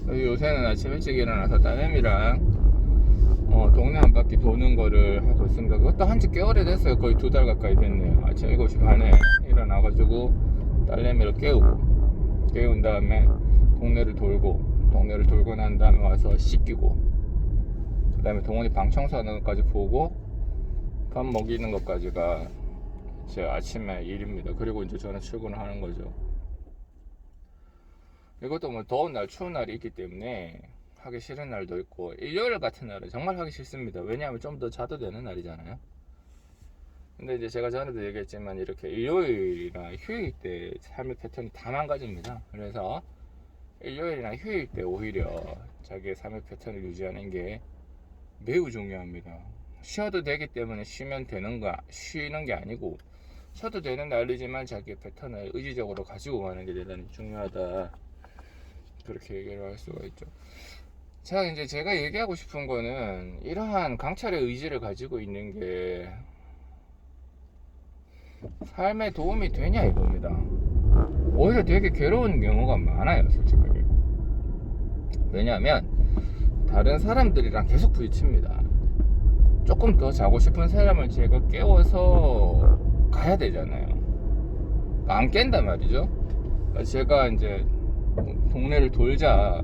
요새는 아침 일찍 일어나서 딸내미랑 동네 한 바퀴 도는 거를 하고 있습니다. 그것도 한지 꽤 오래됐어요. 거의 2달 가까이 됐네요. 아침 7시 반에 일어나가지고 딸내미를 깨운 다음에 동네를 돌고 난 다음에 와서 씻기고, 그 다음에 동원이 방 청소하는 것까지 보고 밥 먹이는 것까지가 제 아침의 일입니다. 그리고 이제 저는 출근을 하는 거죠. 이것도 뭐 더운 날, 추운 날이 있기 때문에 하기 싫은 날도 있고, 일요일 같은 날은 정말 하기 싫습니다. 왜냐하면 좀 더 자도 되는 날이잖아요. 근데 이제 제가 전에도 얘기했지만 이렇게 일요일이나 휴일 때 삶의 패턴이 다 망가집니다. 그래서 일요일이나 휴일 때 오히려 자기의 삶의 패턴을 유지하는 게 매우 중요합니다. 쉬어도 되기 때문에 쉬면 쉬는 게 아니고, 쉬어도 되는 날이지만 자기의 패턴을 의지적으로 가지고 가는 게 대단히 중요하다, 그렇게 얘기를 할 수가 있죠. 자, 이제 제가 얘기하고 싶은 거는 이러한 강철의 의지를 가지고 있는 게 삶에 도움이 되냐 이겁니다. 오히려 되게 괴로운 경우가 많아요, 솔직하게. 왜냐하면 다른 사람들이랑 계속 부딪힙니다. 조금 더 자고 싶은 사람을 제가 깨워서 가야 되잖아요. 안 깬단 말이죠. 제가 이제 동네를 돌자,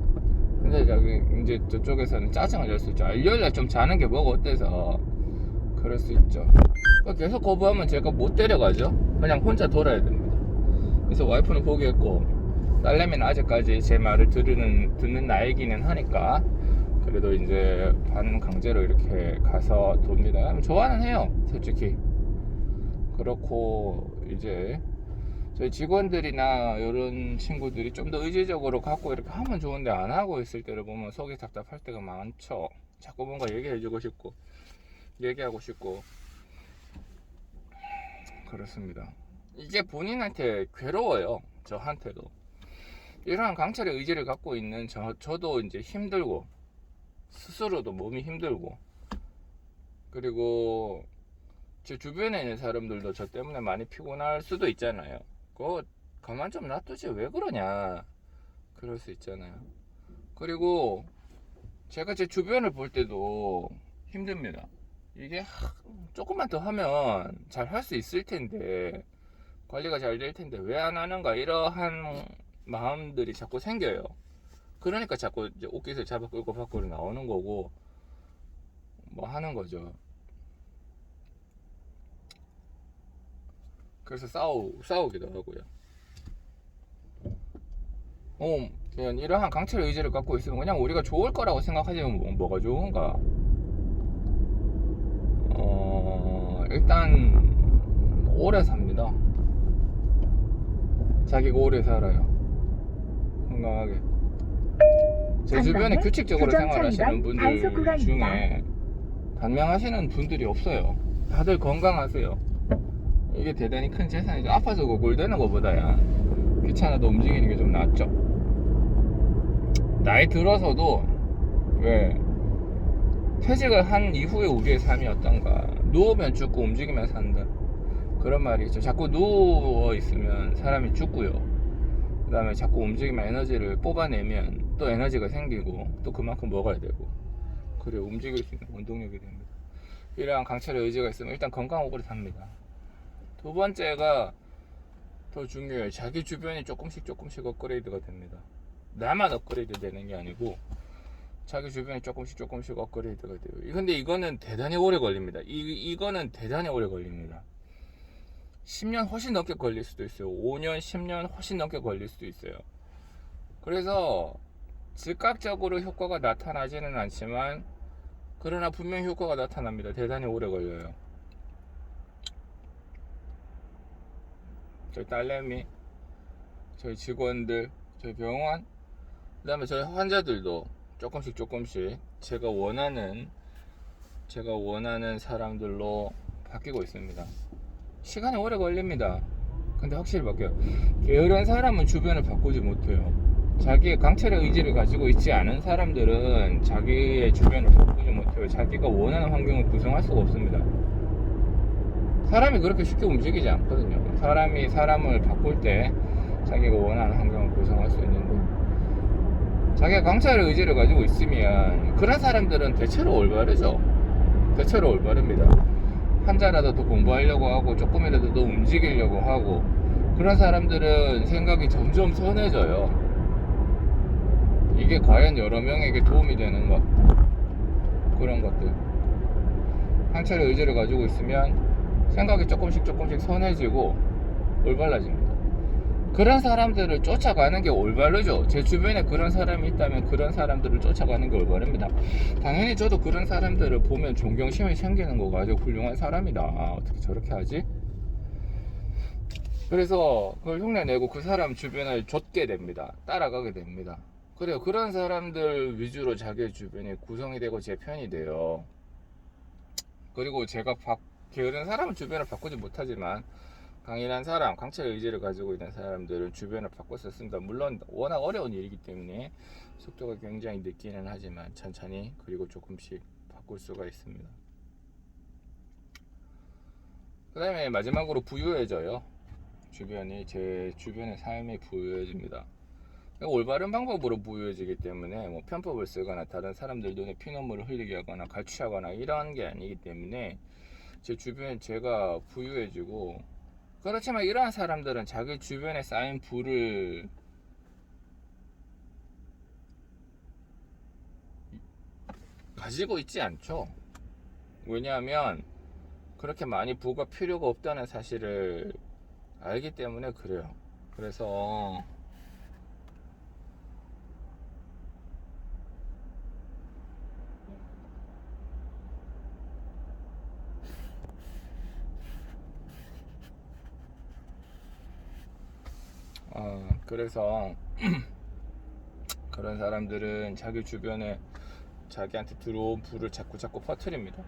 근데 저기 이제 저쪽에서는 짜증을 낼 수 있죠. 일요일날 좀 자는 게 뭐가 어때서 그럴 수 있죠. 계속 거부하면 제가 못 데려가죠. 그냥 혼자 돌아야 됩니다. 그래서 와이프는 포기했고, 딸내미는 아직까지 제 말을 듣는 나이기는 하니까 그래도 이제 반강제로 이렇게 가서 돕니다. 좋아는 해요, 솔직히. 그렇고 이제 저희 직원들이나 이런 친구들이 좀 더 의지적으로 갖고 이렇게 하면 좋은데 안 하고 있을 때를 보면 속이 답답할 때가 많죠. 자꾸 뭔가 얘기해주고 싶고 얘기하고 싶고 그렇습니다. 이게 본인한테 괴로워요. 저한테도 이러한 강철의 의지를 갖고 있는 저도 이제 힘들고, 스스로도 몸이 힘들고, 그리고 제 주변에 있는 사람들도 저 때문에 많이 피곤할 수도 있잖아요. 그거 가만 좀 놔두지 왜 그러냐, 그럴 수 있잖아요. 그리고 제가 제 주변을 볼 때도 힘듭니다. 이게 조금만 더 하면 잘 할 수 있을 텐데, 관리가 잘 될 텐데 왜 안 하는가, 이러한 마음들이 자꾸 생겨요. 그러니까 자꾸 이제 옷깃을 잡아 끌고 밖으로 나오는 거고 뭐 하는 거죠. 그래서 싸우기도 하고요. 그냥 이러한 강철 의지를 갖고 있으면 그냥 우리가 좋을 거라고 생각하지만 뭐가 좋은가? 일단 오래 삽니다. 자기가 오래 살아요, 건강하게. 제 주변에 규칙적으로 생활하시는 분들 중에 단명하시는 분들이 없어요. 다들 건강하세요. 이게 대단히 큰 재산이죠. 아파서 골골대는 것보다야 귀찮아도 움직이는 게 좀 낫죠. 나이 들어서도 왜 퇴직을 한 이후에 우리의 삶이 어떤가, 누우면 죽고 움직이면 산다, 그런 말이 있죠. 자꾸 누워 있으면 사람이 죽고요, 그 다음에 자꾸 움직이면 에너지를 뽑아내면 또 에너지가 생기고 또 그만큼 먹어야 되고, 그래 움직일 수 있는 원동력이 됩니다. 이러한 강철의 의지가 있으면 일단 건강 오래 삽니다. 두 번째가 더 중요해요. 자기 주변이 조금씩 업그레이드가 됩니다. 나만 업그레이드 되는 게 아니고 자기 주변이 조금씩 업그레이드가 돼요. 근데 이거는 대단히 오래 걸립니다. 이거는 대단히 오래 걸립니다. 10년 훨씬 넘게 걸릴 수도 있어요. 5년, 10년 훨씬 넘게 걸릴 수도 있어요. 그래서 즉각적으로 효과가 나타나지는 않지만, 그러나 분명히 효과가 나타납니다. 대단히 오래 걸려요. 저희 딸내미, 저희 직원들, 저희 병원, 그 다음에 저희 환자들도 조금씩 제가 원하는 사람들로 바뀌고 있습니다. 시간이 오래 걸립니다. 근데 확실히 바뀌어요. 게으른 사람은 주변을 바꾸지 못해요. 자기의 강철의 의지를 가지고 있지 않은 사람들은 자기의 주변을 바꾸지 못해요. 자기가 원하는 환경을 구성할 수가 없습니다. 사람이 그렇게 쉽게 움직이지 않거든요. 사람이 사람을 바꿀 때 자기가 원하는 환경을 구성할 수 있는데, 자기가 강철의 의지를 가지고 있으면 그런 사람들은 대체로 올바르죠. 대체로 올바릅니다. 한자라도 더 공부하려고 하고 조금이라도 더 움직이려고 하고, 그런 사람들은 생각이 점점 선해져요. 이게 과연 여러 명에게 도움이 되는가, 그런 것들. 강철의 의지를 가지고 있으면 생각이 조금씩 선해지고 올바라집니다. 그런 사람들을 쫓아가는 게 올바르죠. 제 주변에 그런 사람이 있다면 그런 사람들을 쫓아가는 게 올바릅니다. 당연히 저도 그런 사람들을 보면 존경심이 생기는 거고, 아주 훌륭한 사람이다, 어떻게 저렇게 하지? 그래서 그걸 흉내내고 그 사람 주변을 좇게 됩니다. 따라가게 됩니다. 그래요. 그런 사람들 위주로 자기 주변이 구성이 되고 제 편이 돼요. 그리고 제가 그런 사람은 주변을 바꾸지 못하지만, 강인한 사람, 강철의 의지를 가지고 있는 사람들은 주변을 바꿨었습니다. 물론 워낙 어려운 일이기 때문에 속도가 굉장히 늦기는 하지만 천천히, 그리고 조금씩 바꿀 수가 있습니다. 그 다음에 마지막으로 부유해져요. 제 주변의 삶이 부유해집니다. 올바른 방법으로 부유해지기 때문에 뭐 편법을 쓰거나 다른 사람들 눈에 피눈물을 흘리게 하거나 갈취하거나 이런 게 아니기 때문에 제 주변 제가 부유해지고, 그렇지만 이러한 사람들은 자기 주변에 쌓인 부를 가지고 있지 않죠. 왜냐하면 그렇게 많이 부가 필요가 없다는 사실을 알기 때문에 그래요. 그래서 그래서 그런 사람들은 자기 주변에 자기한테 들어온 부를 자꾸 퍼뜨립니다.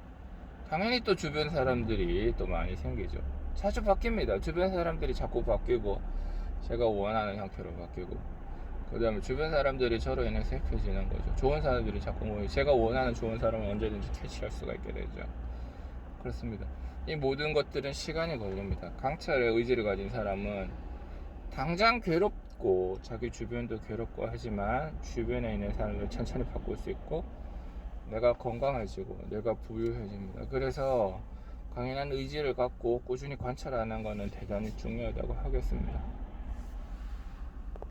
당연히 또 주변 사람들이 또 많이 생기죠. 자주 바뀝니다. 주변 사람들이 자꾸 바뀌고, 제가 원하는 형태로 바뀌고, 그 다음에 주변 사람들이 저로 인해서 해피해지는 거죠. 좋은 사람들이 자꾸 모여 제가 원하는 좋은 사람을 언제든지 캐치할 수가 있게 되죠. 그렇습니다. 이 모든 것들은 시간이 걸립니다. 강철의 의지를 가진 사람은 당장 괴롭고 자기 주변도 괴롭고 하지만 주변에 있는 사람을 천천히 바꿀 수 있고, 내가 건강해지고 내가 부유해집니다. 그래서 강인한 의지를 갖고 꾸준히 관찰하는 것은 대단히 중요하다고 하겠습니다.